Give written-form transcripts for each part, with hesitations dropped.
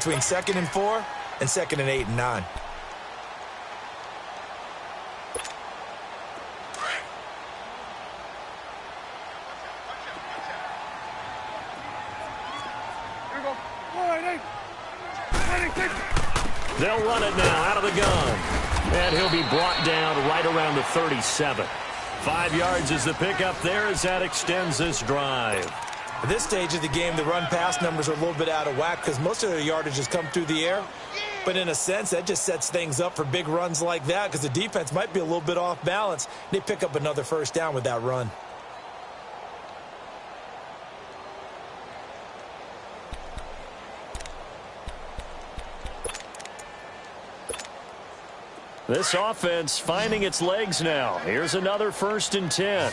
between 2nd and 4 and 2nd and 8 and 9. They'll run it now out of the gun. And he'll be brought down right around the 37. 5 yards is the pickup there as that extends this drive. At this stage of the game, the run-pass numbers are a little bit out of whack because most of their yardage has come through the air. But in a sense, that just sets things up for big runs like that because the defense might be a little bit off balance. They pick up another first down with that run. This offense finding its legs now. Here's another 1st and 10.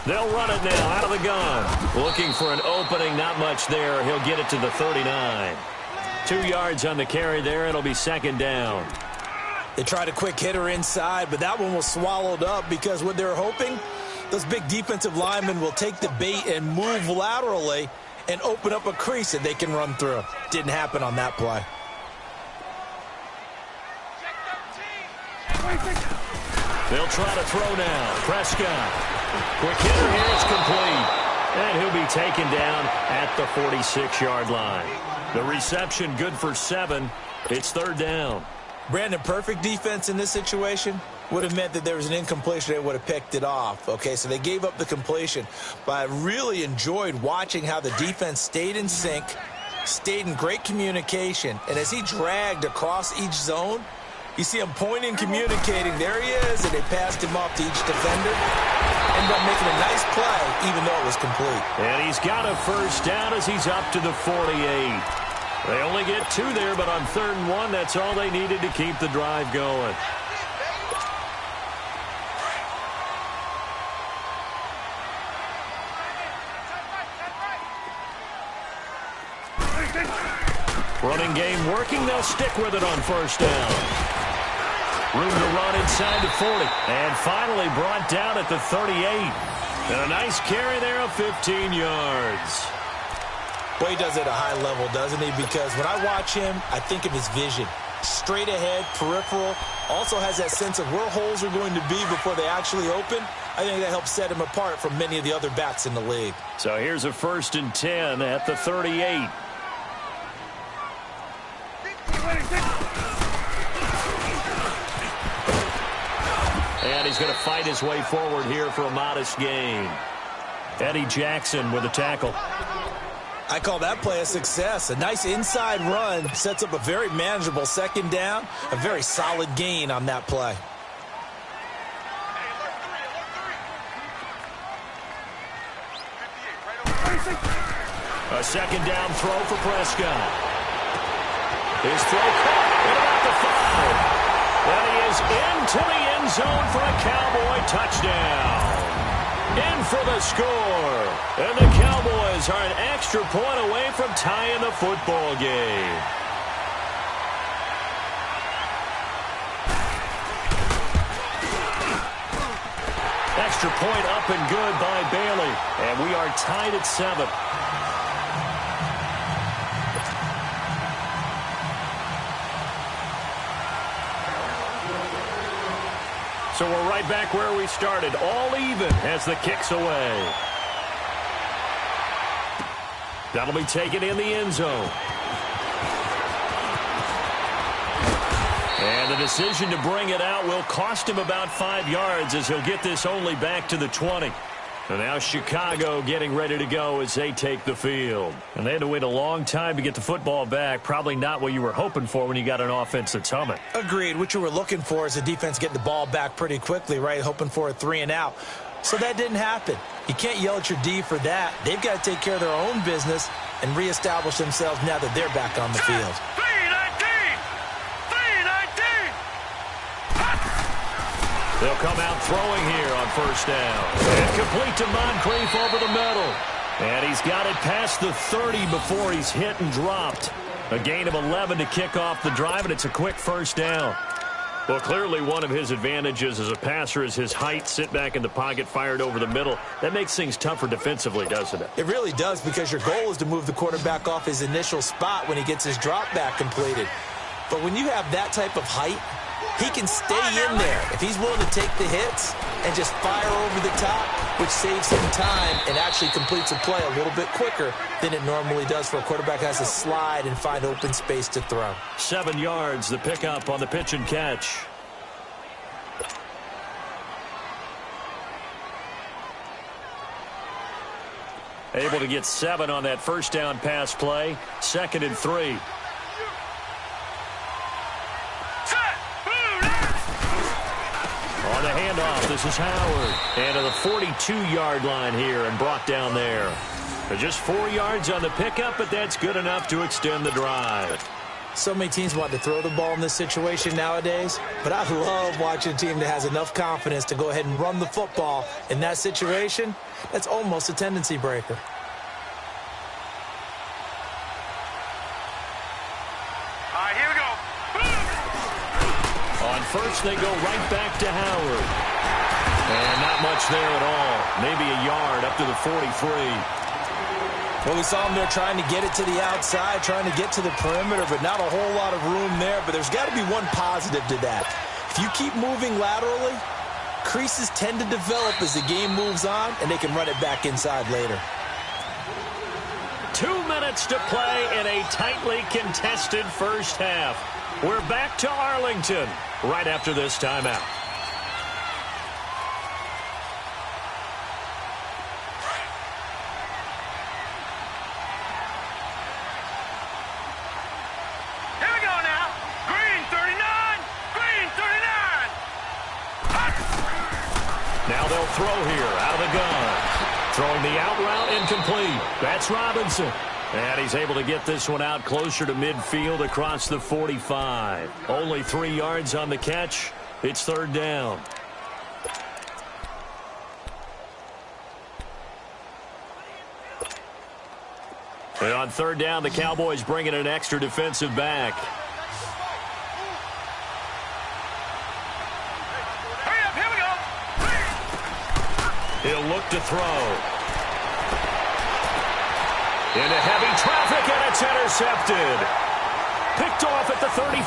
They'll run it now out of the gun. Looking for an opening, not much there. He'll get it to the 39. 2 yards on the carry there. It'll be 2nd down. They tried a quick hitter inside, but that one was swallowed up because what they're hoping, those big defensive linemen will take the bait and move laterally and open up a crease that they can run through. Didn't happen on that play. They'll try to throw now. Prescott. Quick hitter here. It's complete. And he'll be taken down at the 46-yard line. The reception good for 7. It's 3rd down. Brandon, perfect defense in this situation would have meant that there was an incompletion. They would have picked it off. Okay, so they gave up the completion. But I really enjoyed watching how the defense stayed in sync, stayed in great communication. And as he dragged across each zone, you see him pointing, communicating. There he is, and they passed him off to each defender. Ended up making a nice play, even though it was complete. And he's got a first down as he's up to the 48. They only get 2 there, but on 3rd and 1, that's all they needed to keep the drive going. Running game working. They'll stick with it on 1st down. Room to run inside the 40. And finally brought down at the 38. And a nice carry there of 15 yards. Well, he does it at a high level, doesn't he? Because when I watch him, I think of his vision. Straight ahead, peripheral. Also has that sense of where holes are going to be before they actually open. I think that helps set him apart from many of the other backs in the league. So here's a 1st and 10 at the 38. And he's going to fight his way forward here for a modest gain. Eddie Jackson with a tackle. I call that play a success. A nice inside run sets up a very manageable 2nd down. A very solid gain on that play. A 2nd down throw for Prescott. His throw caught at about the 5. And he is into the end zone for a Cowboy touchdown. In for the score. And the Cowboys are an extra point away from tying the football game. Extra point up and good by Bailey. And we are tied at 7. So we're right back where we started, all even as the kick's away. That'll be taken in the end zone. And the decision to bring it out will cost him about 5 yards as he'll get this only back to the 20. And now Chicago getting ready to go as they take the field. And they had to wait a long time to get the football back. Probably not what you were hoping for when you got an offense that's humming. Agreed. What you were looking for is the defense getting the ball back pretty quickly, right? Hoping for a 3 and out. So that didn't happen. You can't yell at your D for that. They've got to take care of their own business and reestablish themselves now that they're back on the field. They'll come out throwing here on 1st down. And complete to Moncrief over the middle. And he's got it past the 30 before he's hit and dropped. A gain of 11 to kick off the drive, and it's a quick 1st down. Well, clearly one of his advantages as a passer is his height. Sit back in the pocket, fired over the middle. That makes things tougher defensively, doesn't it? It really does, because your goal is to move the quarterback off his initial spot when he gets his drop back completed. But when you have that type of height, he can stay in there if he's willing to take the hits and just fire over the top, which saves him time and actually completes a play a little bit quicker than it normally does for a quarterback who has to slide and find open space to throw. 7 yards, the pickup on the pitch and catch. Able to get 7 on that first down pass play. 2nd and 3. On the handoff, this is Howard. And to the 42-yard line here and brought down there. Just 4 yards on the pickup, but that's good enough to extend the drive. So many teams want to throw the ball in this situation nowadays, but I love watching a team that has enough confidence to go ahead and run the football. In that situation, that's almost a tendency breaker. All right, here we go. On first, they go right back to Howard. And not much there at all. Maybe a yard up to the 43. Well, we saw him there trying to get it to the outside, trying to get to the perimeter, but not a whole lot of room there. But there's got to be one positive to that. If you keep moving laterally, creases tend to develop as the game moves on, and they can run it back inside later. 2 minutes to play in a tightly contested first half. We're back to Arlington right after this timeout. Now they'll throw here out of the gun. Throwing the out route incomplete. That's Robinson. And he's able to get this one out closer to midfield across the 45. Only 3 yards on the catch. It's 3rd down. And on 3rd down, the Cowboys bring in an extra defensive back. He'll look to throw. Into heavy traffic, and it's intercepted. Picked off at the 35.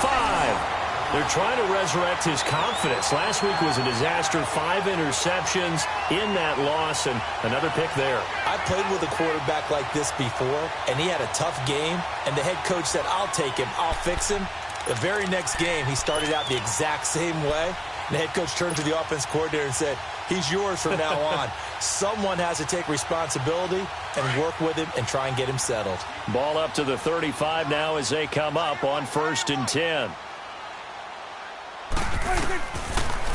They're trying to resurrect his confidence. Last week was a disaster. 5 interceptions in that loss, and another pick there. I played with a quarterback like this before, and he had a tough game, and the head coach said, I'll take him, I'll fix him. The very next game, he started out the exact same way. And the head coach turned to the offense coordinator and said, he's yours from now on. Someone has to take responsibility and work with him and try and get him settled. Ball up to the 35 now as they come up on 1st and 10.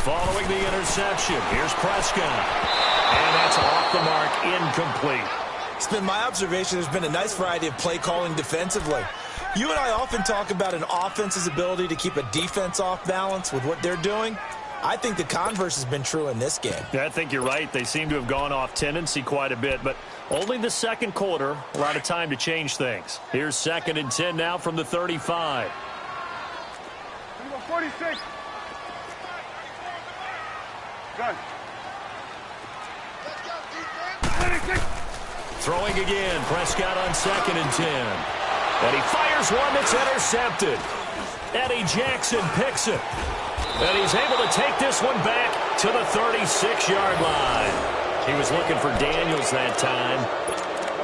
Following the interception, here's Prescott. And that's off the mark, incomplete. It's been my observation there's been a nice variety of play calling defensively. You and I often talk about an offense's ability to keep a defense off balance with what they're doing. I think the converse has been true in this game. Yeah, I think you're right. They seem to have gone off tendency quite a bit, but only the 2nd quarter, a lot of time to change things. Here's 2nd and 10 now from the 35. 46. Good. Throwing again, Prescott on 2nd and 10. And he fires one that's intercepted. Eddie Jackson picks it. And he's able to take this one back to the 36-yard line. He was looking for Daniels that time.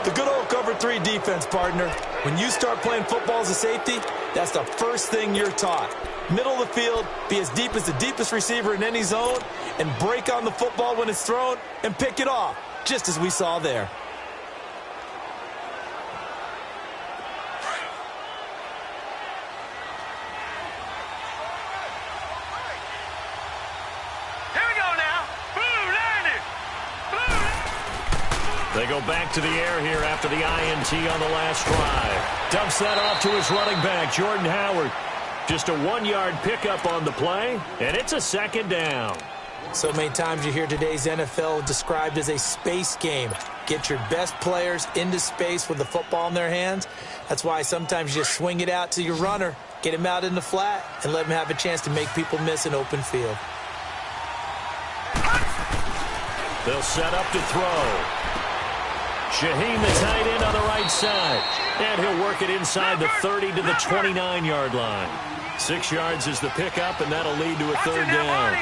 The good old cover 3 defense, partner. When you start playing football as a safety, that's the first thing you're taught. Middle of the field, be as deep as the deepest receiver in any zone, and break on the football when it's thrown and pick it off, just as we saw there. They go back to the air here after the INT on the last drive. Dumps that off to his running back, Jordan Howard. Just a 1-yard pickup on the play, and it's a 2nd down. So many times you hear today's NFL described as a space game. Get your best players into space with the football in their hands. That's why sometimes you just swing it out to your runner Get him out in the flat and let him have a chance to make people miss an open field. They'll set up to throw. Shaheen, the tight end, on the right side. And he'll work it inside the 30 to the 29-yard line. 6 yards is the pickup, and that'll lead to a third down.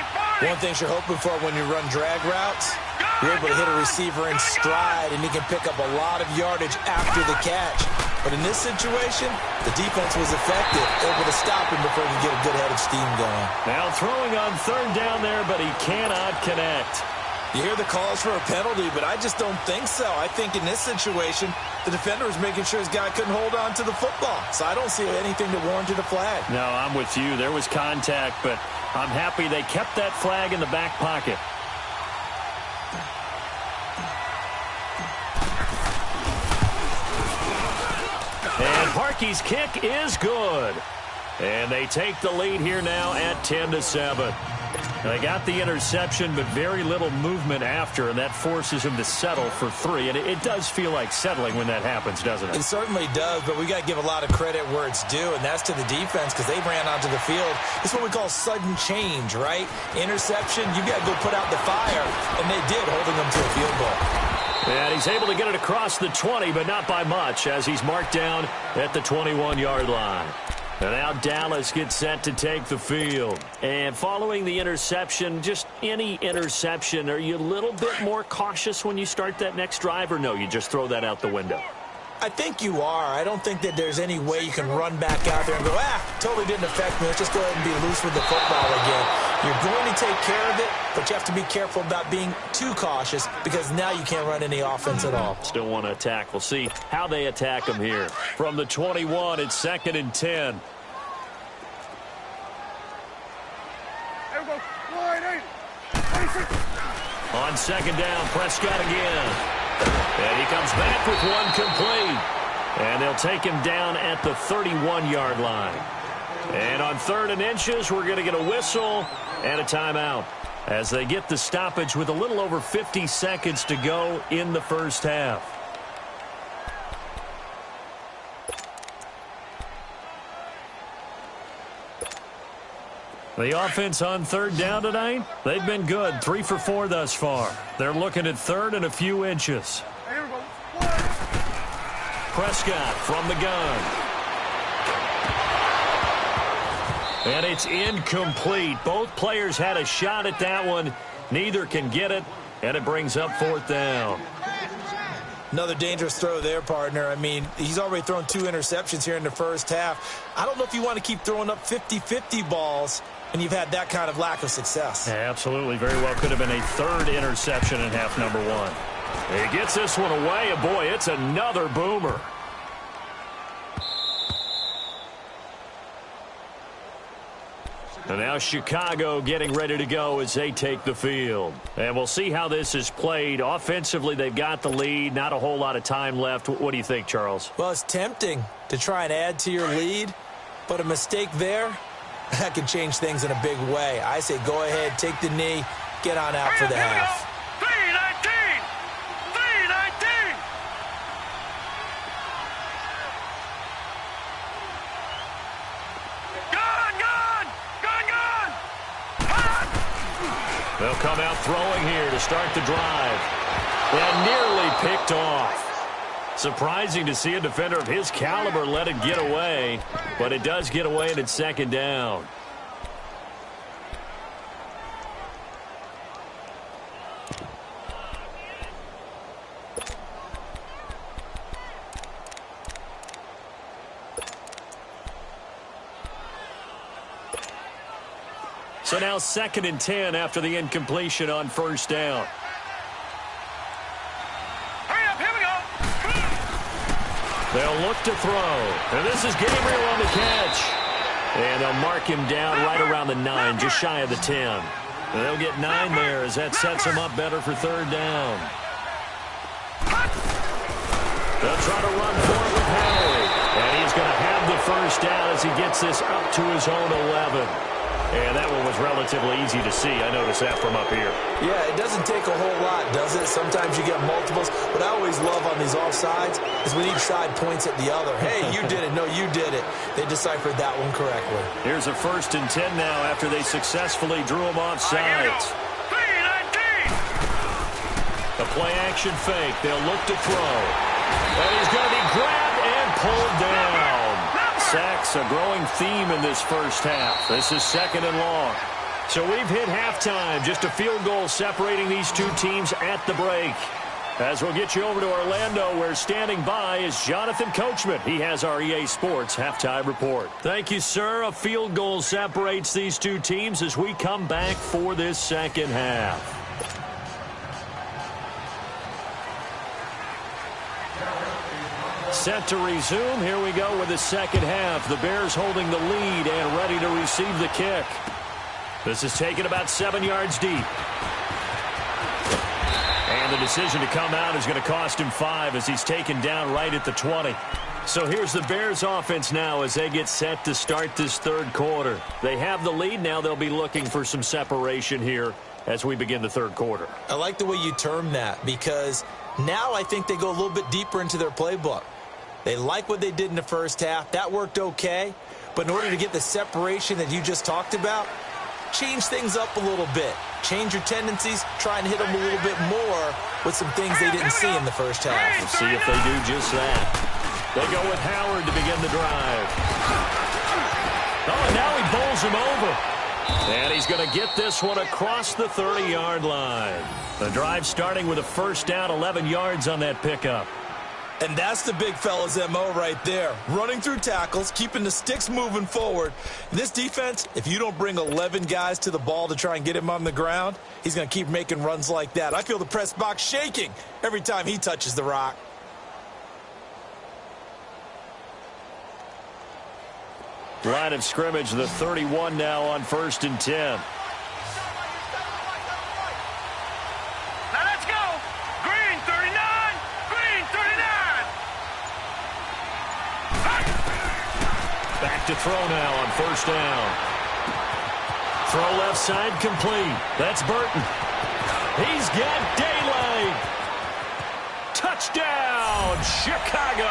One thing you're hoping for when you run drag routes, you're able to hit a receiver in stride, and he can pick up a lot of yardage after the catch. But in this situation, the defense was effective, able to stop him before he could get a good head of steam going. Now throwing on third down there, but he cannot connect. You hear the calls for a penalty, but I just don't think so. I think in this situation, the defender was making sure his guy couldn't hold on to the football. So I don't see anything that warranted a flag. No, I'm with you. There was contact, but I'm happy they kept that flag in the back pocket. And Harkey's kick is good. And they take the lead here now at 10-7. They got the interception, but very little movement after, and that forces him to settle for 3. And it does feel like settling when that happens, doesn't it? It certainly does, but we got to give a lot of credit where it's due, and that's to the defense because they ran onto the field. It's what we call sudden change, right? Interception, you got to go put out the fire, and they did, holding them to a field goal. And he's able to get it across the 20, but not by much, as he's marked down at the 21-yard line. And now Dallas gets set to take the field. And following the interception, just any interception, are you a little bit more cautious when you start that next drive, or no, you just throw that out the window? I think you are. I don't think that there's any way you can run back out there and go, totally didn't affect me. Let's just go ahead and be loose with the football again. You're going to take care of it, but you have to be careful about being too cautious because now you can't run any offense at all. Still want to attack. We'll see how they attack him here. From the 21, it's 2nd and 10. On second down, Prescott again. And he comes back with one complete. And they'll take him down at the 31-yard line. And on 3rd and inches, we're going to get a whistle and a timeout as they get the stoppage with a little over 50 seconds to go in the first half. The offense on 3rd down tonight, they've been good. 3 for 4 thus far. They're looking at 3rd and a few inches. Prescott from the gun. And it's incomplete. Both players had a shot at that one. Neither can get it, and it brings up 4th down. Another dangerous throw there, partner. I mean, he's already thrown 2 interceptions here in the first half. I don't know if you want to keep throwing up 50-50 balls and you've had that kind of lack of success. Yeah, absolutely. Very well could have been a 3rd interception in half number 1. He gets this one away, and boy, it's another boomer. And now Chicago getting ready to go as they take the field. And we'll see how this is played. Offensively, they've got the lead. Not a whole lot of time left. What do you think, Charles? Well, it's tempting to try and add to your lead, but a mistake there, that can change things in a big way. I say go ahead, take the knee, get on out for the half. 3-19! 3-19! They'll come out throwing here to start the drive. And nearly picked off. Surprising to see a defender of his caliber let it get away, but it does get away and it's 2nd down. So now 2nd and 10 after the incompletion on 1st down. Hurry up, here we go. They'll look to throw. And this is Gabriel on the catch. And they'll mark him down right around the 9, just shy of the 10. And they'll get 9 there as that sets him up better for 3rd down. They'll try to run for it with Henry. And he's going to have the 1st down as he gets this up to his own 11. And that one was relatively easy to see. I noticed that from up here. Yeah, it doesn't take a whole lot, does it? Sometimes you get multiples. What I always love on these offsides is when each side points at the other. Hey, you did it. No, you did it. They deciphered that one correctly. Here's a 1st and 10 now after they successfully drew him off sides. A play-action fake. They'll look to throw. And he's going to be grabbed and pulled down. Sacks, a growing theme in this first half. This is 2nd and long. So we've hit halftime. Just a field goal separating these two teams at the break. As we'll get you over to Orlando, where standing by is Jonathan Coachman. He has our EA Sports halftime report. Thank you, sir. A field goal separates these two teams as we come back for this second half. Set to resume. Here we go with the second half. The Bears holding the lead and ready to receive the kick. This is taken about 7 yards deep. And the decision to come out is going to cost him 5 as he's taken down right at the 20. So here's the Bears offense now as they get set to start this third quarter. They have the lead. Now they'll be looking for some separation here as we begin the third quarter. I like the way you term that because now I think they go a little bit deeper into their playbook. They like what they did in the first half. That worked okay. But in order to get the separation that you just talked about, change things up a little bit. Change your tendencies. Try and hit them a little bit more with some things they didn't see in the first half. We'll see if they do just that. They go with Howard to begin the drive. Oh, and now he bowls him over. And he's going to get this one across the 30-yard line. The drive starting with a first down, 11 yards on that pickup. And that's the big fella's MO right there. Running through tackles, keeping the sticks moving forward. In this defense, if you don't bring 11 guys to the ball to try and get him on the ground, he's going to keep making runs like that. I feel the press box shaking every time he touches the rock. Line of scrimmage, the 31 now on 1st and 10. Back to throw now on 1st down. Throw left side complete. That's Burton. He's got daylight. Touchdown, Chicago.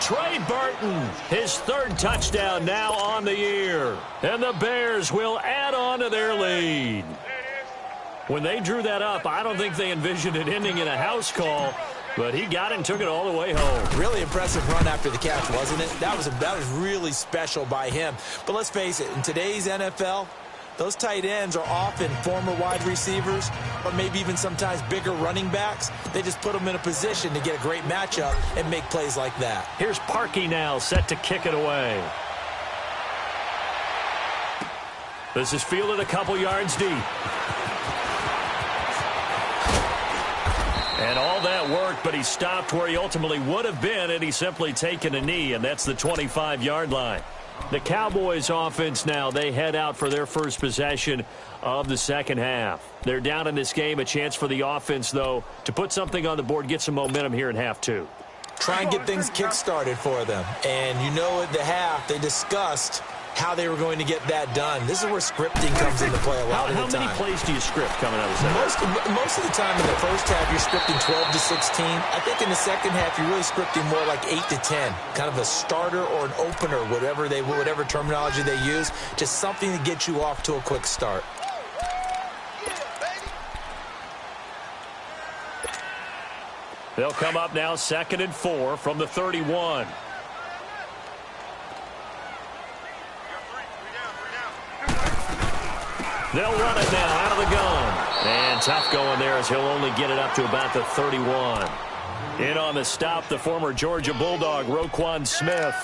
Trey Burton, his 3rd touchdown now on the year. And the Bears will add on to their lead. When they drew that up, I don't think they envisioned it ending in a house call. But he got it and took it all the way home. Really impressive run after the catch, wasn't it? That was really special by him. But let's face it, in today's NFL, those tight ends are often former wide receivers or maybe even sometimes bigger running backs. They just put them in a position to get a great matchup and make plays like that. Here's Parkey now set to kick it away. This is fielded a couple yards deep. And all that worked, but he stopped where he ultimately would have been, and he's simply taken a knee, and that's the 25-yard line. The Cowboys offense now, they head out for their first possession of the second half. They're down in this game, a chance for the offense, though, to put something on the board, get some momentum here in half two. Try and get things kick-started for them. And you know at the half, they discussed how they were going to get that done. This is where scripting comes into play a lot of the time. How many plays do you script coming out of the second half? Most of the time in the first half, you're scripting 12 to 16. I think in the second half, you're really scripting more like 8 to 10. Kind of a starter or an opener, whatever terminology they use. Just something to get you off to a quick start. They'll come up now 2nd and 4 from the 31. They'll run it now out of the gun. And tough going there as he'll only get it up to about the 31. In on the stop, the former Georgia Bulldog, Roquan Smith.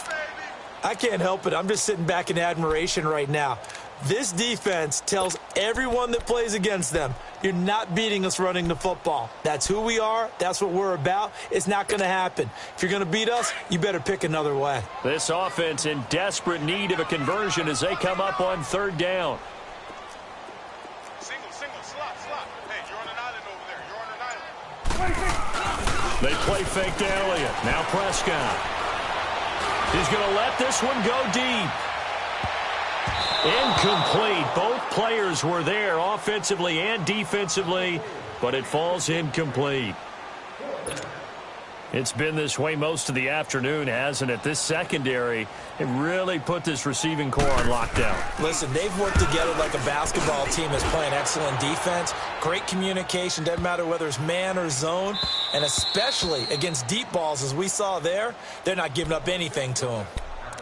I can't help it. I'm just sitting back in admiration right now. This defense tells everyone that plays against them, you're not beating us running the football. That's who we are. That's what we're about. It's not going to happen. If you're going to beat us, you better pick another way. This offense in desperate need of a conversion as they come up on 3rd down. They play fake to Elliott. Now Prescott. He's going to let this one go deep. Incomplete. Both players were there offensively and defensively, but it falls incomplete. It's been this way most of the afternoon, hasn't it? This secondary, it really put this receiving core on lockdown. Listen, they've worked together like a basketball team that's playing excellent defense. Great communication, doesn't matter whether it's man or zone. And especially against deep balls, as we saw there, they're not giving up anything to them.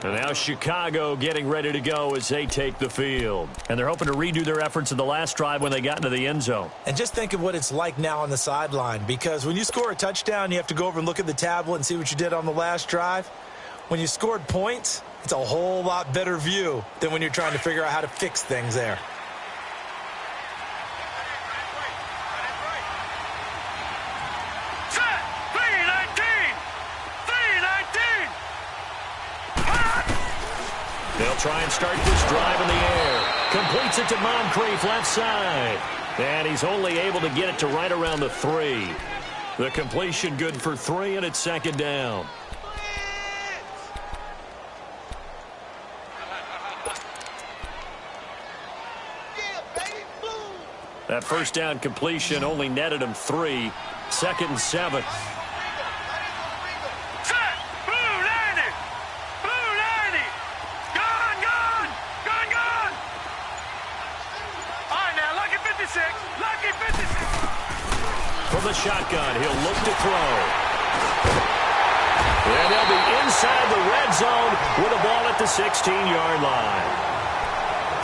And now Chicago getting ready to go as they take the field. And they're hoping to redo their efforts in the last drive when they got into the end zone. And just think of what it's like now on the sideline, because when you score a touchdown, you have to go over and look at the tablet and see what you did on the last drive. When you scored points, it's a whole lot better view than when you're trying to figure out how to fix things there. They'll try and start this drive in the air. Completes it to Moncrief, left side. And he's only able to get it to right around the 3. The completion good for 3, and it's second down. That first down completion only netted him 3. Second and 7. From the shotgun, he'll look to throw. And they'll be inside the red zone with a ball at the 16-yard line.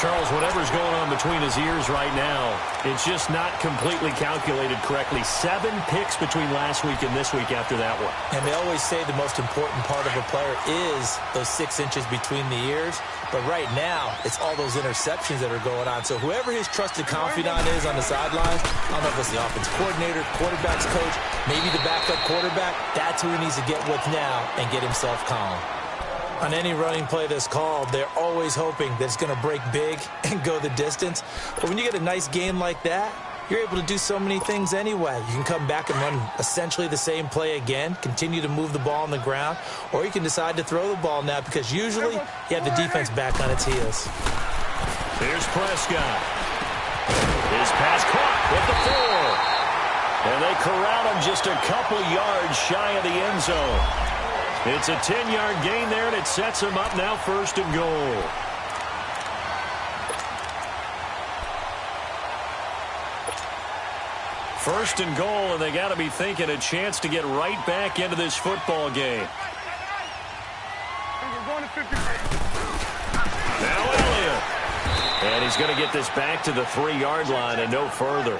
Charles, whatever's going on between his ears right now, it's just not completely calculated correctly. 7 picks between last week and this week after that one. And they always say the most important part of a player is those 6 inches between the ears. But right now, it's all those interceptions that are going on. So whoever his trusted confidant is on the sidelines, I don't know if it's the offense coordinator, quarterback's coach, maybe the backup quarterback, that's who he needs to get with now and get himself calm. On any running play that's called, they're always hoping that it's going to break big and go the distance. But when you get a nice game like that, you're able to do so many things anyway. You can come back and run essentially the same play again, continue to move the ball on the ground, or you can decide to throw the ball now because usually you have the defense back on its heels. Here's Prescott. His pass caught with the 4. And they corral him just a couple yards shy of the end zone. It's a 10-yard gain there, and it sets him up now first and goal. First and goal, and they got to be thinking a chance to get right back into this football game. Now Elliott. And he's going to get this back to the 3-yard line and no further.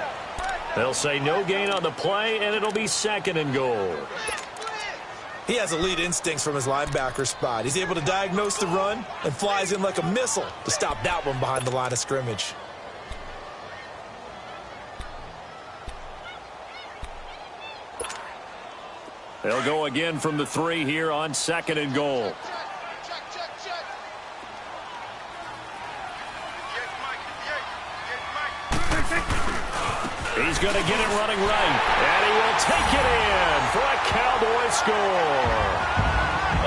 They'll say no gain on the play, and it'll be second and goal. He has elite instincts from his linebacker spot. He's able to diagnose the run and flies in like a missile to stop that one behind the line of scrimmage. They'll go again from the 3 here on second and goal. He's going to get it running right, and he will take it in for a Cowboy score.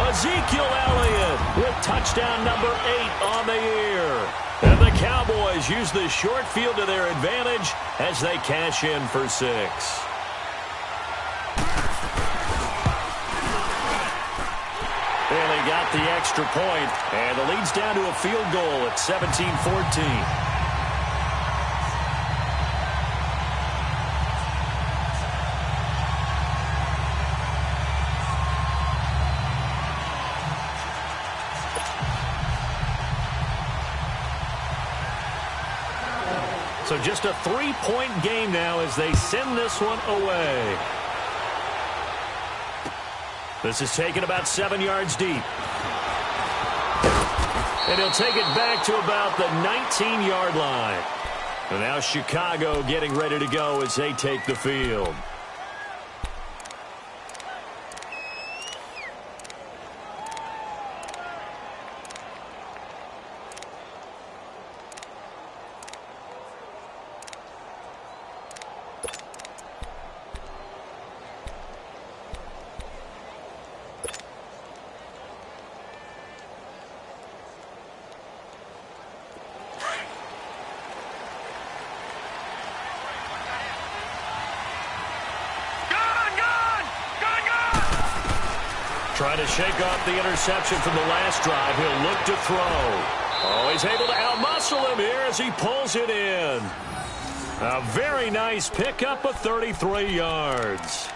Ezekiel Elliott with touchdown number 8 on the year. And the Cowboys use the short field to their advantage as they cash in for 6. And they got the extra point, and the lead's down to a field goal at 17-14. So just a 3-point game now as they send this one away. This is taken about 7 yards deep. And he'll take it back to about the 19-yard line. And now Chicago getting ready to go as they take the field. Trying to shake off the interception from the last drive. He'll look to throw. Oh, he's able to outmuscle him here as he pulls it in. A very nice pickup of 33 yards.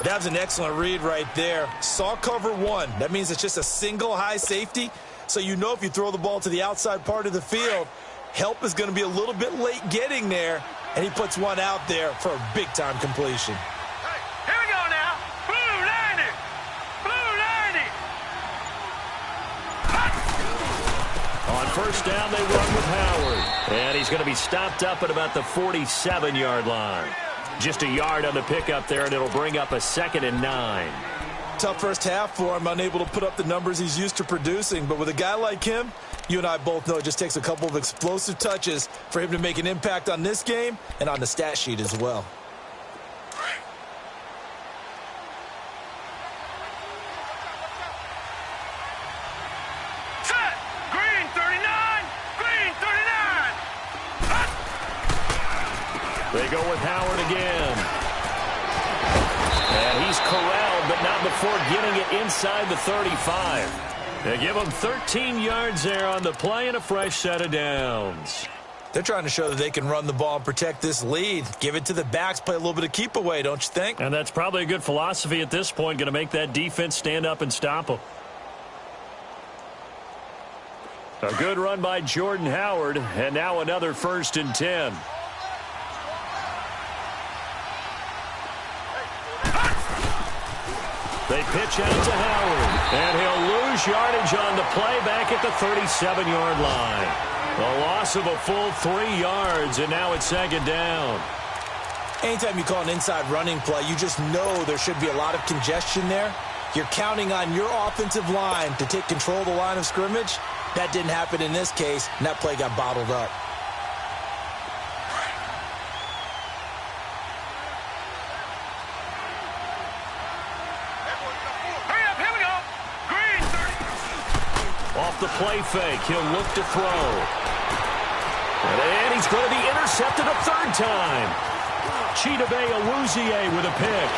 That was an excellent read right there. Saw cover one. That means it's just a single high safety. So you know if you throw the ball to the outside part of the field, help is going to be a little bit late getting there. And he puts one out there for a big-time completion. Here we go now. Blue 90. Blue 90. On first down, they run with Howard. And he's going to be stopped up at about the 47-yard line. Just a yard on the pickup there, and it'll bring up a 2nd and 9. Tough first half for him, unable to put up the numbers he's used to producing. But with a guy like him, you and I both know it just takes a couple of explosive touches for him to make an impact on this game and on the stat sheet as well. Set. Green 39. Green 39. They go with Howard again. And he's corralled, but not before getting it inside the 35. They give him 13 yards there on the play and a fresh set of downs. They're trying to show that they can run the ball and protect this lead. Give it to the backs, play a little bit of keep away, don't you think? And that's probably a good philosophy at this point, going to make that defense stand up and stop them. A good run by Jordan Howard, and now another 1st and 10. They pitch out to Howard, and he'll lose yardage on the play back at the 37-yard line. A loss of a full 3 yards, and now it's 2nd down. Anytime you call an inside running play, you just know there should be a lot of congestion there. You're counting on your offensive line to take control of the line of scrimmage. That didn't happen in this case, and that play got bottled up. Off the play fake, he'll look to throw. And he's going to be intercepted a 3rd time. Chidobe Awuzie with a pick.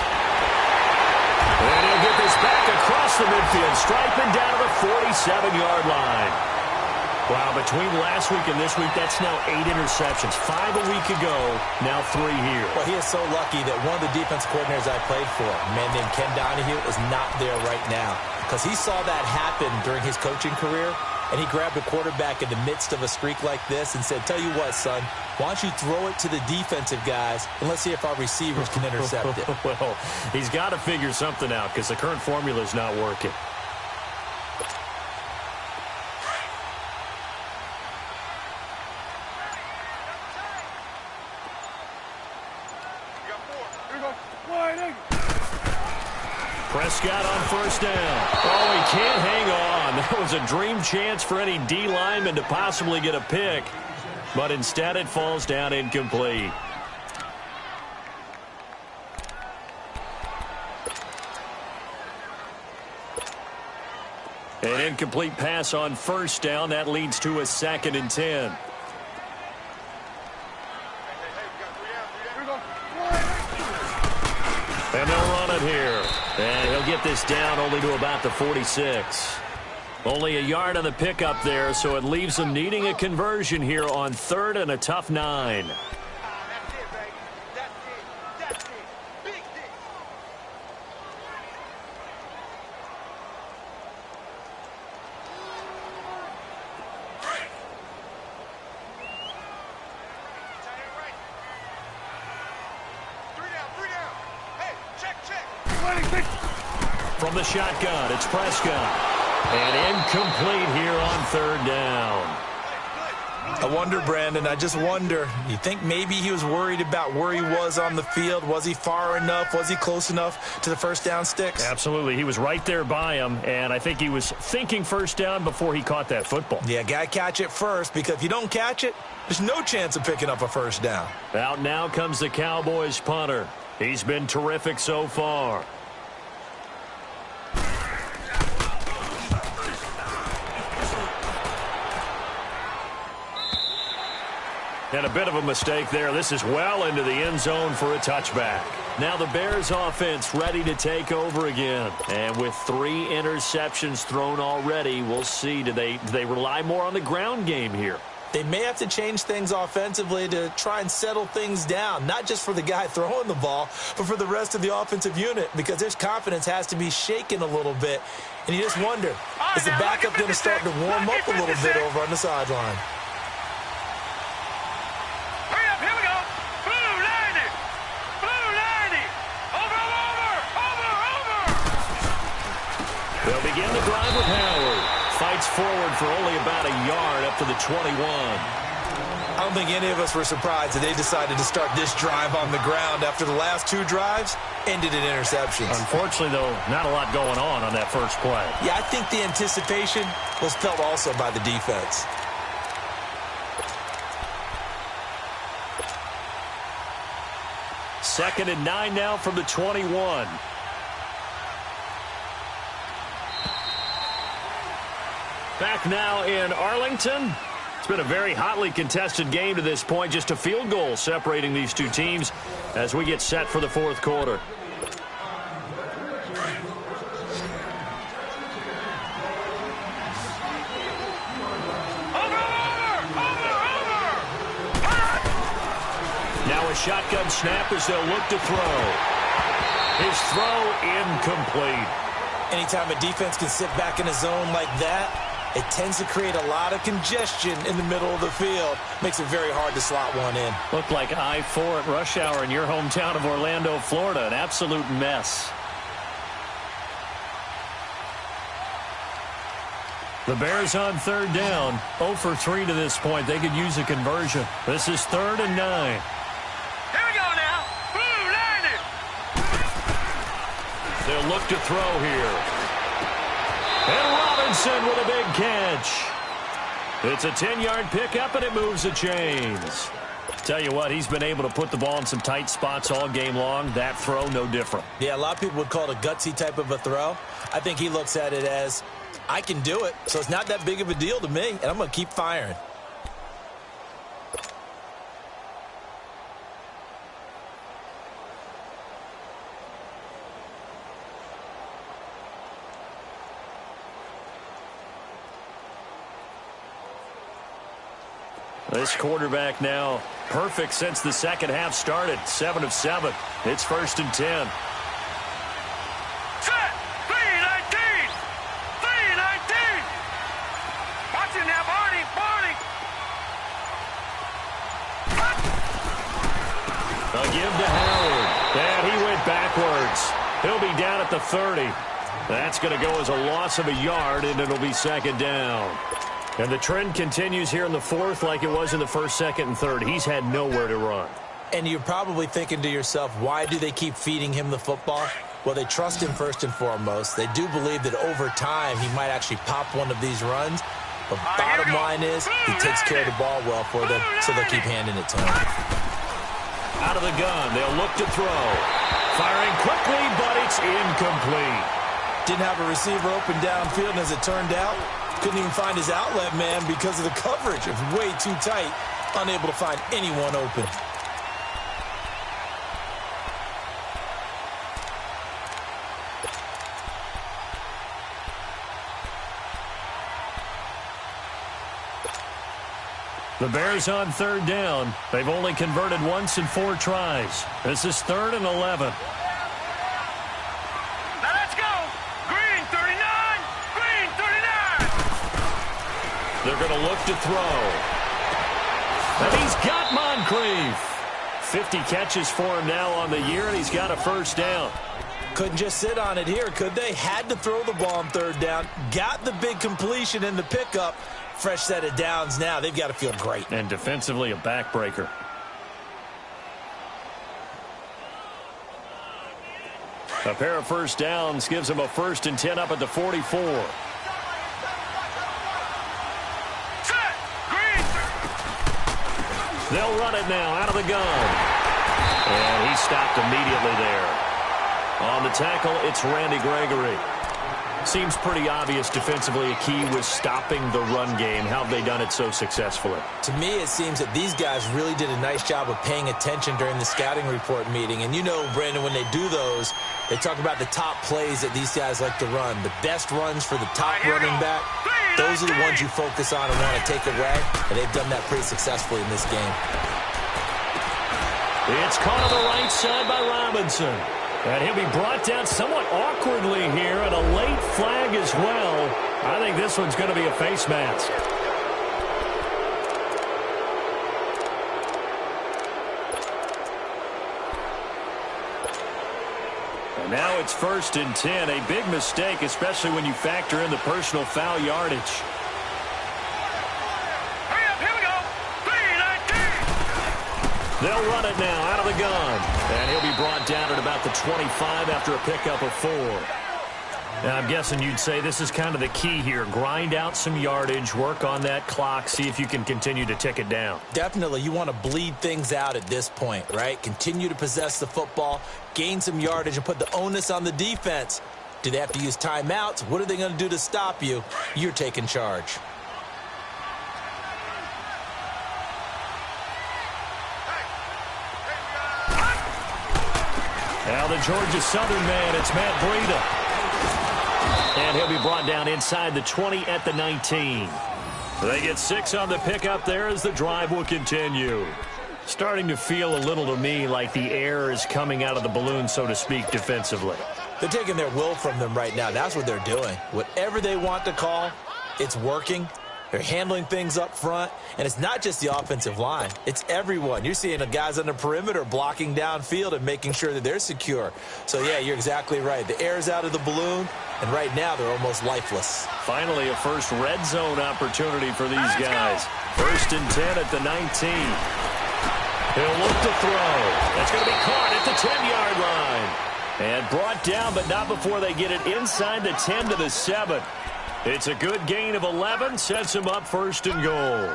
And he'll get this back across the midfield, striping down to the 47-yard line. Wow, between last week and this week, that's now 8 interceptions. 5 a week ago, now 3 here. Well, he is so lucky that one of the defense coordinators I played for, a man named Ken Donahue, is not there right now. Because he saw that happen during his coaching career, and he grabbed a quarterback in the midst of a streak like this and said, tell you what, son, why don't you throw it to the defensive guys, and let's see if our receivers can intercept it. Well, he's got to figure something out because the current formula is not working. Prescott on first down. Oh, he can't hang on. That was a dream chance for any D lineman to possibly get a pick. But instead it falls down incomplete. An incomplete pass on first down. That leads to a 2nd and 10. And they'll run it here. And he'll get this down only to about the 46. Only a yard on the pickup there, so it leaves them needing a conversion here on 3rd and a tough 9. From the shotgun, it's Prescott. And incomplete here on 3rd down. I wonder, Brandon, I just wonder, you think maybe he was worried about where he was on the field? Was he far enough? Was he close enough to the first down sticks? Absolutely. He was right there by him, and I think he was thinking first down before he caught that football. Yeah, got to catch it first, because if you don't catch it, there's no chance of picking up a first down. Out now comes the Cowboys punter. He's been terrific so far. And a bit of a mistake there. This is well into the end zone for a touchback. Now the Bears offense ready to take over again. And with 3 interceptions thrown already, we'll see. Do they rely more on the ground game here? They may have to change things offensively to try and settle things down, not just for the guy throwing the ball, but for the rest of the offensive unit, because his confidence has to be shaken a little bit. And you just wonder, is the backup going to start to warm up a little bit over on the sideline? Hurry up, here we go. Blue 90. Blue 90. Over. They'll begin the drive with Howard. Fights forward for only about a yard up to the 21. I don't think any of us were surprised that they decided to start this drive on the ground after the last 2 drives ended in interceptions. Unfortunately, though, not a lot going on that first play. Yeah, I think the anticipation was felt also by the defense. Second and 9 now from the 21. Back now in Arlington. It's been a very hotly contested game to this point. Just a field goal separating these two teams as we get set for the fourth quarter. Now a shotgun snap as they'll look to throw. His throw incomplete. Anytime a defense can sit back in a zone like that, it tends to create a lot of congestion in the middle of the field. Makes it very hard to slot one in. Looked like I-4 at rush hour in your hometown of Orlando, Florida. An absolute mess. The Bears on third down. 0 for 3 to this point. They could use a conversion. This is 3rd and 9. Here we go now. Blue 90. They'll look to throw here. And Robinson with a big catch. It's a 10-yard pickup, and it moves the chains. Tell you what, he's been able to put the ball in some tight spots all game long. That throw, no different. Yeah, a lot of people would call it a gutsy type of a throw. I think he looks at it as, I can do it, so it's not that big of a deal to me, and I'm going to keep firing. This quarterback now perfect since the second half started. 7 of 7. It's 1st and 10. Set. 319. 319. Watch it now, Barney. A give to Howard. And he went backwards. He'll be down at the 30. That's going to go as a loss of a yard, and it'll be 2nd down. And the trend continues here in the 4th like it was in the 1st, 2nd, and 3rd. He's had nowhere to run. And you're probably thinking to yourself, why do they keep feeding him the football? Well, they trust him first and foremost. They do believe that over time he might actually pop one of these runs. But bottom line is he takes care of the ball well for them, so they'll keep handing it to him. Out of the gun, they'll look to throw. Firing quickly, but it's incomplete. Didn't have a receiver open downfield, and as it turned out, couldn't even find his outlet man because of the coverage. It was way too tight, unable to find anyone open. The Bears on 3rd down. They've only converted once in 4 tries. This is 3rd and 11. Now let's go. Green 39. Green 39. They're going to look to throw. And he's got Moncrief. 50 catches for him now on the year, and he's got a 1st down. Couldn't just sit on it here, could they? Had to throw the ball on 3rd down. Got the big completion in the pickup. Fresh set of downs now. They've got to feel great. And defensively, a backbreaker. A pair of 1st downs gives them a 1st and 10 up at the 44. Set. Green. They'll run it now out of the gun. And he stopped immediately there. On the tackle, it's Randy Gregory. Seems pretty obvious defensively a key was stopping the run game. How have they done it so successfully? To me, it seems that these guys really did a nice job of paying attention during the scouting report meeting. And you know, Brandon, when they do those, they talk about the top plays that these guys like to run. The best runs for the top running back, those are the ones you focus on and want to take away. And they've done that pretty successfully in this game. It's caught on the right side by Robinson. And he'll be brought down somewhat awkwardly here, and a late flag as well. I think this one's going to be a face mask. And now it's 1st and 10. A big mistake, especially when you factor in the personal foul yardage. Hurry up, here we go. 3-19. They'll run it now out of the gun. And he'll be brought down at about the 25 after a pickup of 4. Now, I'm guessing you'd say this is kind of the key here. Grind out some yardage, work on that clock, see if you can continue to tick it down. Definitely. You want to bleed things out at this point, right? Continue to possess the football, gain some yardage, and put the onus on the defense. Do they have to use timeouts? What are they going to do to stop you? You're taking charge. Now the Georgia Southern man, it's Matt Breida. And he'll be brought down inside the 20 at the 19. They get 6 on the pickup there as the drive will continue. Starting to feel a little to me like the air is coming out of the balloon, so to speak, defensively. They're taking their will from them right now. That's what they're doing. Whatever they want to call, it's working. They're handling things up front, and it's not just the offensive line. It's everyone. You're seeing the guys on the perimeter blocking downfield and making sure that they're secure. So, yeah, you're exactly right. The air's out of the balloon, and right now they're almost lifeless. Finally, a first red zone opportunity for these guys. 1st and 10 at the 19. He'll look to throw. That's going to be caught at the 10-yard line. And brought down, but not before they get it inside the 10 to the 7. It's a good gain of 11, sets him up 1st and goal.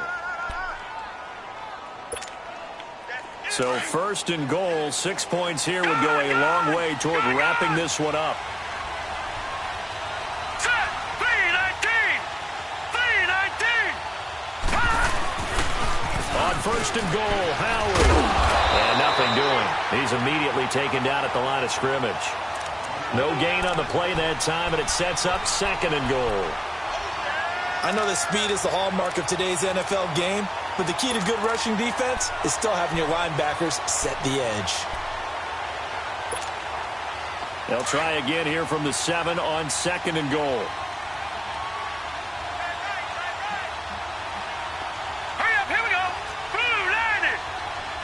So 1st and goal, 6 points here would go a long way toward wrapping this one up. Set. 3-19. 3-19. On 1st and goal, Howard. And nothing doing. He's immediately taken down at the line of scrimmage. No gain on the play that time, and it sets up 2nd and goal. I know that speed is the hallmark of today's NFL game, but the key to good rushing defense is still having your linebackers set the edge. They'll try again here from the 7 on 2nd and goal. Hurry up, here we go. Blue 90.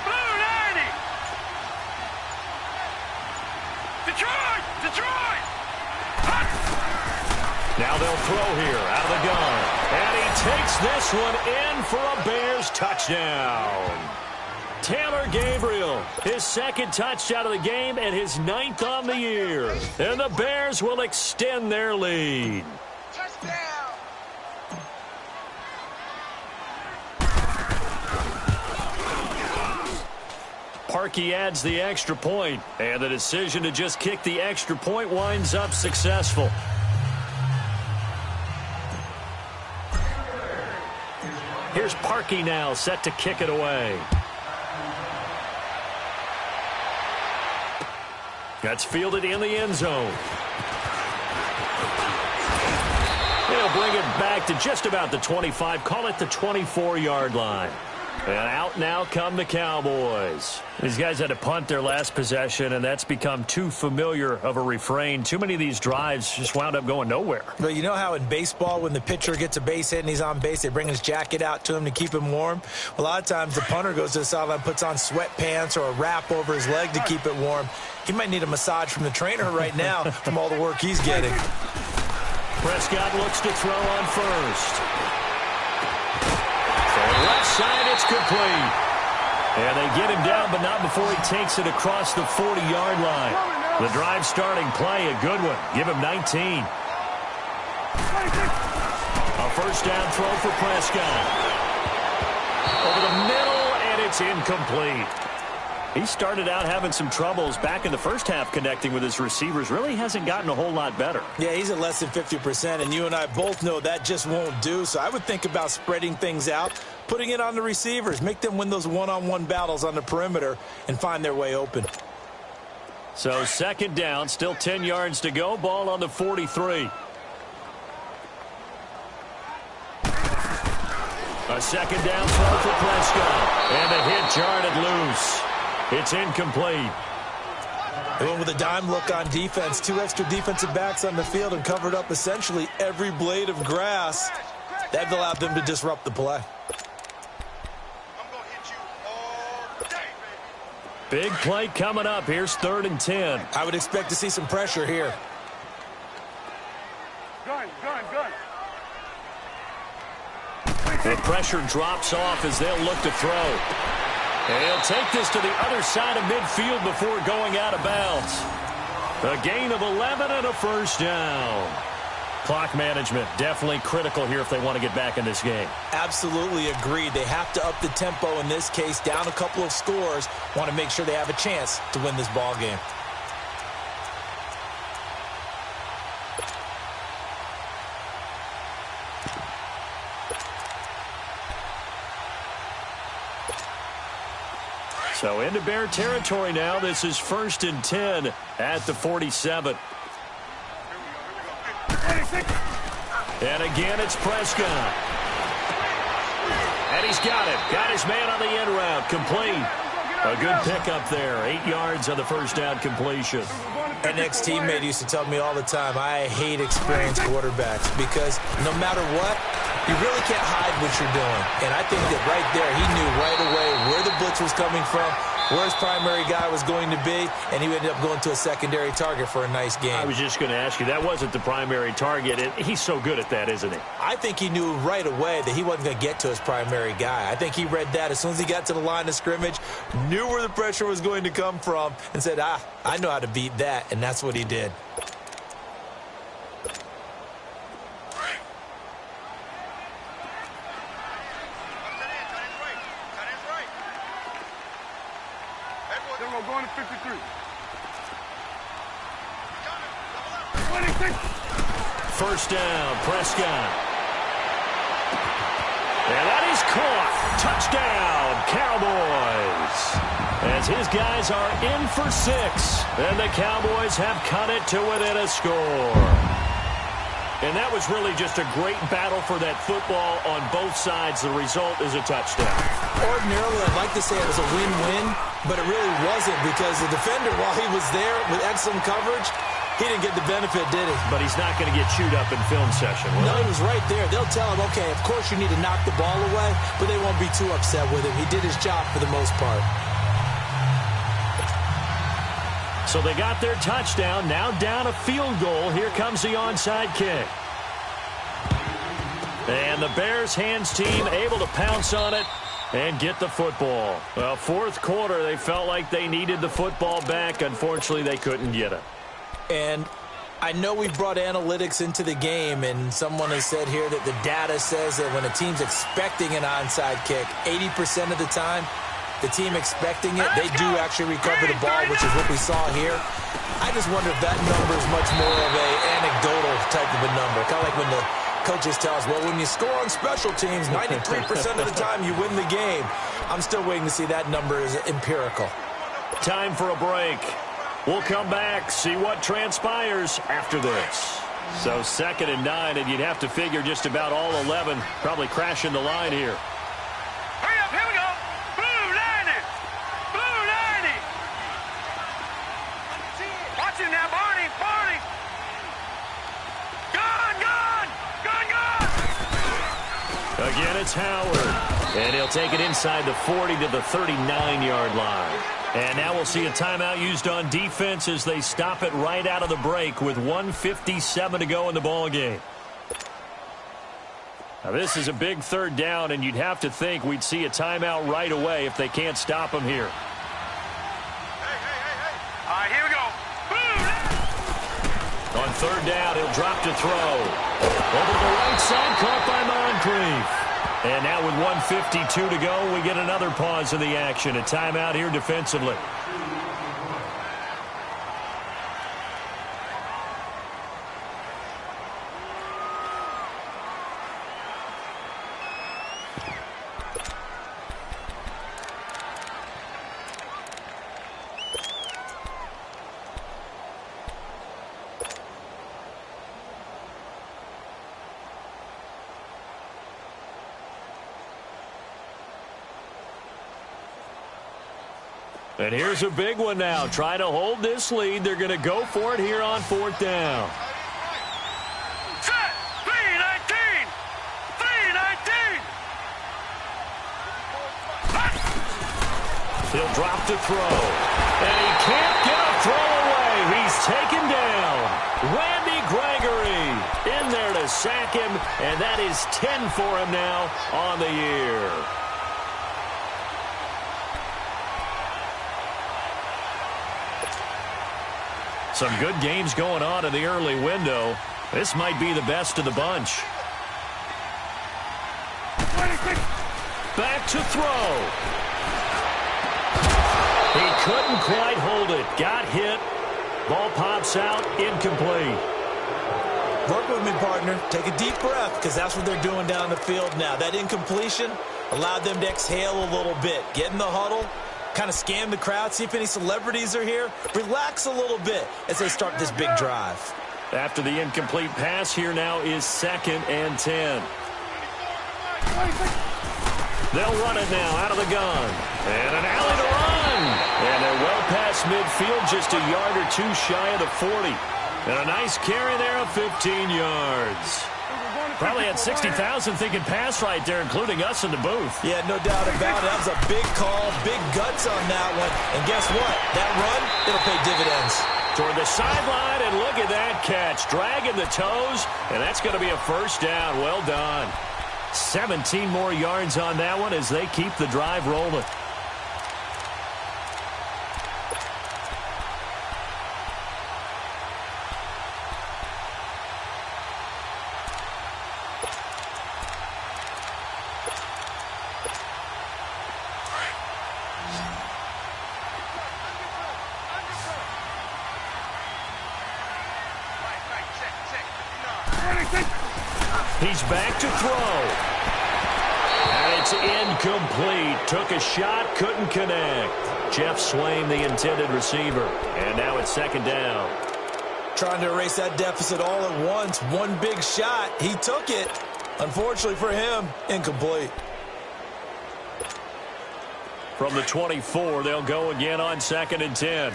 Blue 90. Detroit. Detroit. Now they'll throw here out of the gun. And he takes this one in for a Bears touchdown. Taylor Gabriel, his 2nd touchdown of the game and his 9th on the year. And the Bears will extend their lead. Touchdown. Parkey adds the extra point, and the decision to just kick the extra point winds up successful. Here's Parkey now, set to kick it away. That's fielded in the end zone. They'll bring it back to just about the 25, call it the 24-yard line. And out now come the Cowboys. These guys had to punt their last possession, and that's become too familiar of a refrain. Too many of these drives just wound up going nowhere. But you know how in baseball, when the pitcher gets a base hit and he's on base, they bring his jacket out to him to keep him warm? A lot of times the punter goes to the sideline, puts on sweatpants or a wrap over his leg to keep it warm. He might need a massage from the trainer right now from all the work he's getting. Prescott looks to throw on 1st. Left side, it's complete. And they get him down, but not before he takes it across the 40-yard line. The drive starting play, a good one. Give him 19. A 1st down throw for Prescott. Over the middle, and it's incomplete. He started out having some troubles back in the first half connecting with his receivers. Really hasn't gotten a whole lot better. Yeah, he's at less than 50%, and you and I both know that just won't do. So I would think about spreading things out, putting it on the receivers, make them win those one-on-one battles on the perimeter and find their way open. So second down, still 10 yards to go. Ball on the 43. A second down throw for Prescott. And the hit jarred loose. It's incomplete. They went with a dime look on defense. 2 extra defensive backs on the field and covered up essentially every blade of grass. That allowed them to disrupt the play. Big play coming up. Here's 3rd and 10. I would expect to see some pressure here. Gun. The pressure drops off as they'll look to throw. And he'll take this to the other side of midfield before going out of bounds. A gain of 11 and a first down. Clock management definitely critical here if they want to get back in this game. Absolutely agreed. They have to up the tempo in this case, down a couple of scores. Want to make sure they have a chance to win this ball game. So into Bear territory now. This is 1st and 10 at the 47. And again, it's Prescott. And he's got it. Got his man on the end route. Complete. A good pickup there. 8 yards on the first down completion. An ex-teammate used to tell me all the time, I hate experienced quarterbacks because no matter what, you really can't hide what you're doing. And I think that right there, he knew right away where the blitz was coming from, where his primary guy was going to be, and he ended up going to a secondary target for a nice game. I was just going to ask you, that wasn't the primary target, and he's so good at that, isn't he? I think he knew right away that he wasn't going to get to his primary guy. I think he read that as soon as he got to the line of scrimmage, knew where the pressure was going to come from, and said, I know how to beat that, and that's what he did. Going to 53. 26. First down, Prescott. And that is caught. Touchdown, Cowboys. As his guys are in for 6. And the Cowboys have cut it to within a score. And that was really just a great battle for that football on both sides. The result is a touchdown. Ordinarily, I'd like to say it was a win-win, but it really wasn't because the defender, while he was there with excellent coverage, he didn't get the benefit, did he? But he's not going to get chewed up in film session, will No, he was right there. They'll tell him, okay, of course you need to knock the ball away, but they won't be too upset with him. He did his job for the most part. So they got their touchdown. Now down a field goal. Here comes the onside kick. And the Bears hands team able to pounce on it and get the football. Well, fourth quarter, they felt like they needed the football back. Unfortunately, they couldn't get it. And I know we brought analytics into the game, and someone has said here that the data says that when a team's expecting an onside kick, 80% of the time, the team expecting it, they do actually recover the ball, which is what we saw here. I just wonder if that number is much more of a anecdotal type of a number. Kind of like when the coaches tell us, well, when you score on special teams, 93% of the time you win the game. I'm still waiting to see that number is empirical. Time for a break. We'll come back, see what transpires after this. So 2nd and 9, and you'd have to figure just about all 11 probably crashing the line here. Hurry up, here we go. Blue 90. Blue 90. Watch him now, Barney. Barney. Gone. Again, it's Howard. And he'll take it inside the 40 to the 39-yard line. And now we'll see a timeout used on defense as they stop it right out of the break with 1:57 to go in the ball game. Now this is a big 3rd down, and you'd have to think we'd see a timeout right away if they can't stop him here. All right, here we go. On 3rd down, he'll drop to throw. Over the right side, caught by Moncrief. And now with 1:52 to go, we get another pause of the action. A timeout here defensively. And here's a big one now. Trying to hold this lead. They're going to go for it here on 4th down. Set! 319! 319! He'll drop to throw. And he can't get a throw away. He's taken down. Randy Gregory in there to sack him. And that is 10 for him now on the year. Some good games going on in the early window. This might be the best of the bunch. Back to throw. He couldn't quite hold it. Got hit. Ball pops out. Incomplete. Work with me, partner. Take a deep breath, because that's what they're doing down the field now. That incompletion allowed them to exhale a little bit. Get in the huddle. Kind of scan the crowd, see if any celebrities are here. Relax a little bit as they start this big drive. After the incomplete pass, here now is 2nd and 10. They'll run it now out of the gun. And an alley to run. And they're well past midfield, just a yard or two shy of the 40. And a nice carry there of 15 yards. Probably had 60,000 thinking pass right there, including us in the booth. Yeah, no doubt about it. That was a big call, big guts on that one. And guess what? That run, it'll pay dividends. Toward the sideline, and look at that catch. Dragging the toes, and that's going to be a 1st down. Well done. 17 more yards on that one as they keep the drive rolling. He's back to throw. And it's incomplete. Took a shot, couldn't connect. Jeff Swain, the intended receiver. And now it's 2nd down. Trying to erase that deficit all at once. One big shot. He took it. Unfortunately for him, incomplete. From the 24, they'll go again on 2nd and 10.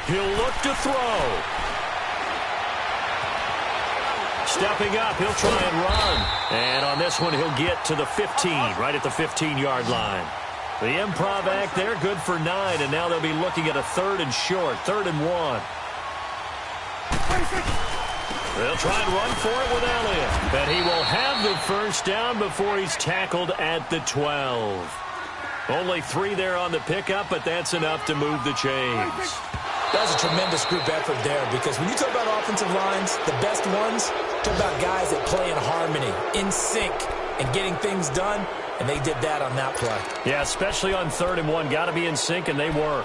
He'll look to throw. Stepping up, he'll try and run. And on this one, he'll get to the 15, right at the 15-yard line. The improv act there, good for 9, and now they'll be looking at a 3rd and short, 3rd and 1. They'll try and run for it with Elliott. And he will have the 1st down before he's tackled at the 12. Only 3 there on the pickup, but that's enough to move the chains. That was a tremendous group effort there, because when you talk about offensive lines, the best ones, talk about guys that play in harmony, in sync, and getting things done, and they did that on that play. Yeah, especially on 3rd and 1. Got to be in sync, and they were.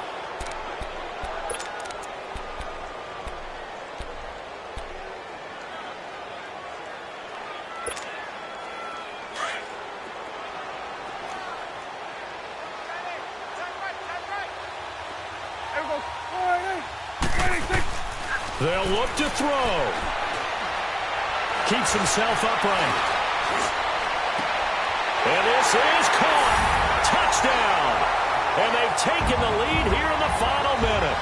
They'll look to throw. Keeps himself upright. And this is caught. Touchdown. And they've taken the lead here in the final minute.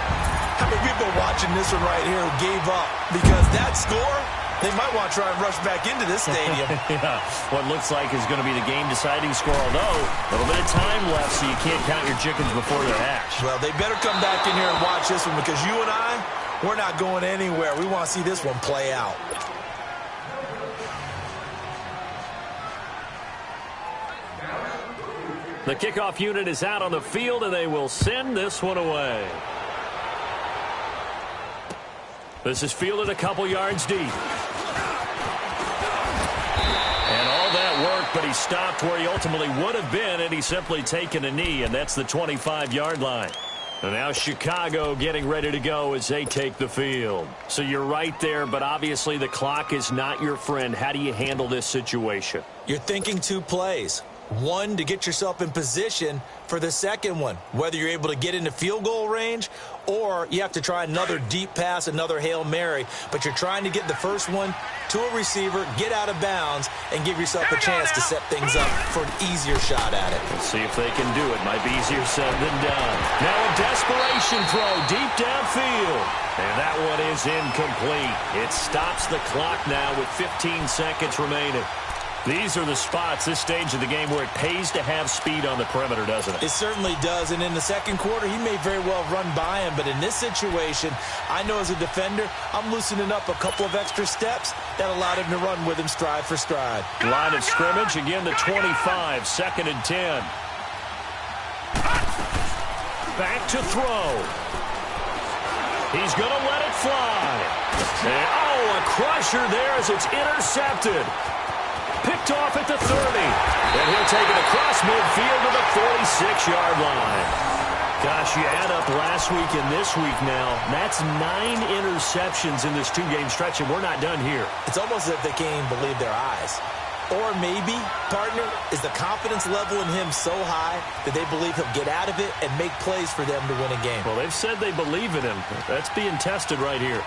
How many people watching this one right here who gave up? Because that score, they might want to try and rush back into this stadium. Yeah, what looks like is going to be the game-deciding score, although a little bit of time left, so you can't count your chickens before they're hatched. Well, they better come back in here and watch this one, because you and I, we're not going anywhere. We want to see this one play out. The kickoff unit is out on the field, and they will send this one away. This is fielded a couple yards deep. And all that work, but he stopped where he ultimately would have been, and he's simply taken a knee, and that's the 25-yard line. And now Chicago getting ready to go as they take the field. So you're right there, but obviously the clock is not your friend. How do you handle this situation? You're thinking 2 plays. One, to get yourself in position for the second one, whether you're able to get into field goal range or you have to try another deep pass, another Hail Mary, but you're trying to get the first one to a receiver, get out of bounds, and give yourself a chance to set things up for an easier shot at it. Let's see if they can do it. Might be easier said than done. Now a desperation throw deep downfield. And that one is incomplete. It stops the clock now with 15 seconds remaining. These are the spots, this stage of the game, where it pays to have speed on the perimeter, doesn't it? It certainly does, and in the second quarter, he may very well run by him, but in this situation, I know as a defender, I'm loosening up a couple of extra steps that allowed him to run with him stride for stride. Line of scrimmage, again the 25, 2nd and 10. Back to throw. He's going to let it fly. And, oh, a crusher there as it's intercepted. Picked off at the 30. And he'll take it across midfield to the 46-yard line. Gosh, you add up last week and this week now. That's 9 interceptions in this 2-game stretch, and we're not done here. It's almost as if they can't even believe their eyes. Or maybe, partner, is the confidence level in him so high that they believe he'll get out of it and make plays for them to win a game. Well, they've said they believe in him. That's being tested right here.